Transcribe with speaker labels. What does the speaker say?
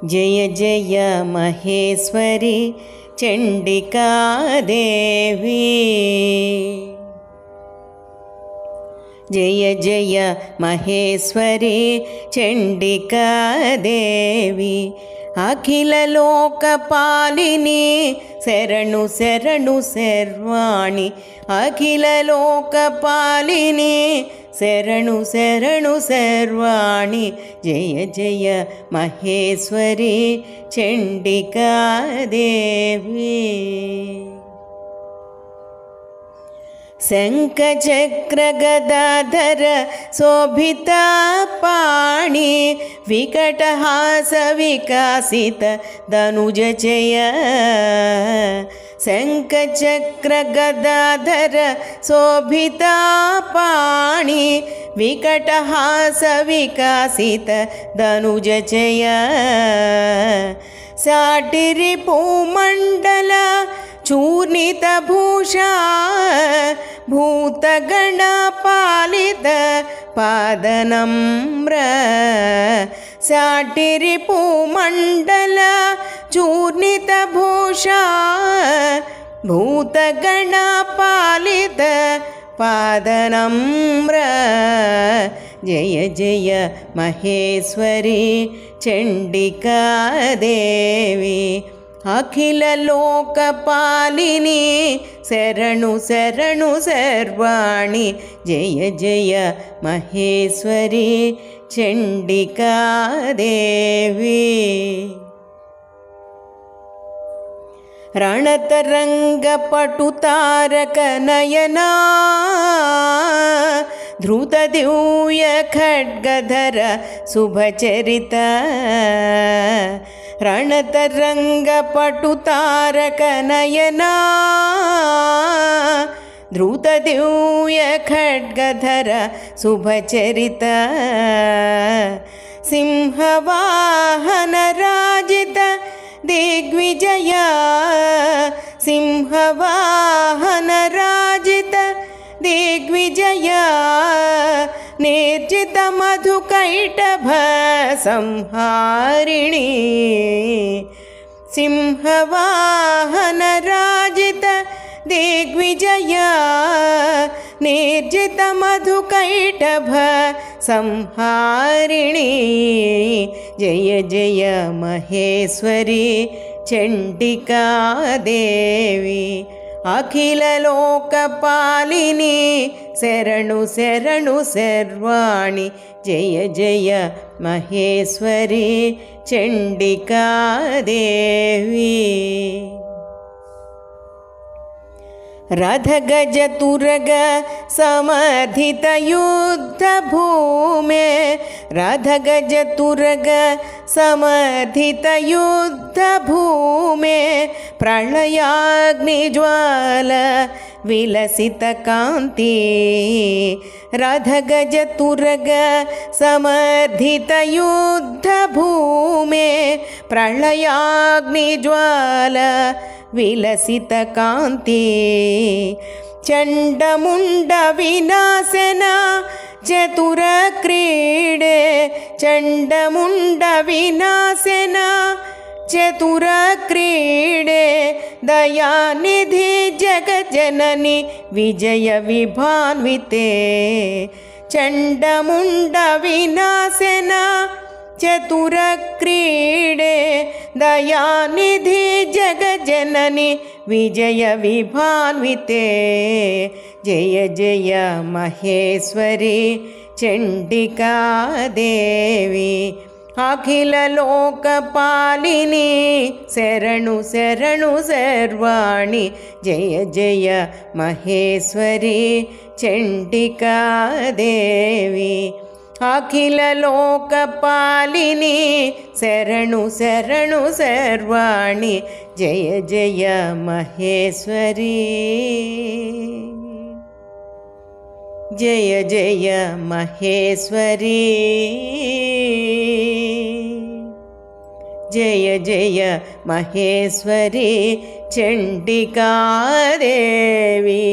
Speaker 1: जय जय महेश्वरी चंडिका देवी। जय जय महेश्वरी चंडिका देवी। अखिल लोकपालिनी शरणु शरणु सर्वाणि। अखिल लोकपालिनी शरणु शरणु सर्वाणि। जय जय महेश्वरी चंडिका देवी। शंख चक्र गदाधर शोभिता पाणि। विकटहास विकासित धनुज जय। शंख चक्र गदाधर शोभिता पाणि। विकटहास विकासित धनुज जय। साटिरिपुमण्डल चूर्णित भूषा। भूतगणपालित पादनम्र। साटिरिपुमण्डल चूर्णित भूषा। भूतगणपालित पादनम्र। जय जय महेश्वरी चंडिका देवी। अखिल लोकपालिनी शरणु शरणु सर्वाणि। जय जय महेश्वरी चंडिका देवी। रणतरंग पटुतारक नयना। धृत दिव्य खड्गधर शुभचरित। रणतरंग पटुतारक नयना। धृत दिव्य खड्गधर शुभचरित। सिंहवाहन राजित दिग्विजय। सिंहवाहन राजित दिग्विजय। निर्जित मधुकैटभ संहारिणी। सिंहवाहन राजित दिग्विजय। निर्जित मधुकैटभ संहारिणी। जय जय महेश्वरी चंडिका देवी। अखिल लोकपालिनी शरणु शरणु सर्वाणि। जय जय महेश्वरी चंडिका देवी। रथ गज तुरग समर्थित युद्ध भूमे। रथ गज तुरग समर्थित युद्ध भूमे। प्रलयाग्निज्वाल विलसित कांति। रथ गज तुरग समर्थित युद्ध भूमे। प्रलयाग्निज्वाल विलसित कांति। चंडमुंड विनाशन चतुर क्रीडे। चंडमुंड विनाशन चतुर क्रीडे। दयानिधि जगज्जननी विजय विभान्विते। चंडमुंड विनाशन चतुर क्रीडे। दयानिधि जगज्जननी विजय विभान्विते। जय जय महेश्वरी चंडिका देवी। अखिल लोकपालिनी शरणु शरणु सर्वाणि। जय जय महेश्वरी चंडिका देवी। अखिल लोकपालिनी शरणु शरणु सर्वाणि। जय जय महेश्वरी। जय जय महेश्वरी। जय जय महेश्वरी चंडिका देवी।